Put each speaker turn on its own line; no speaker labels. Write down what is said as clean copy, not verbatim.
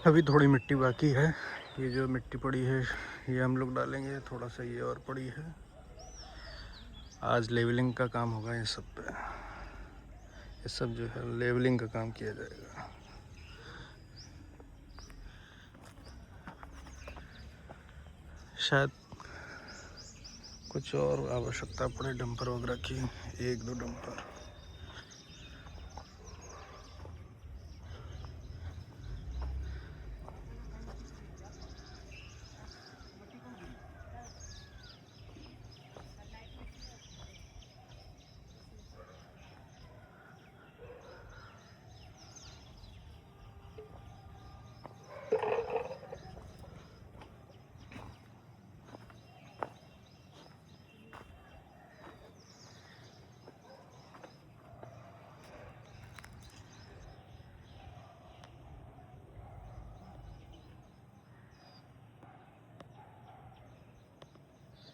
अभी थोड़ी मिट्टी बाकी है। ये जो मिट्टी पड़ी है ये हम लोग डालेंगे, थोड़ा सा ये और पड़ी है। आज लेवलिंग का काम होगा ये सब पे। ये सब जो है लेवलिंग का काम किया जाएगा। शायद कुछ और आवश्यकता पड़े डंपर वगैरह की, 1-2 डंपर।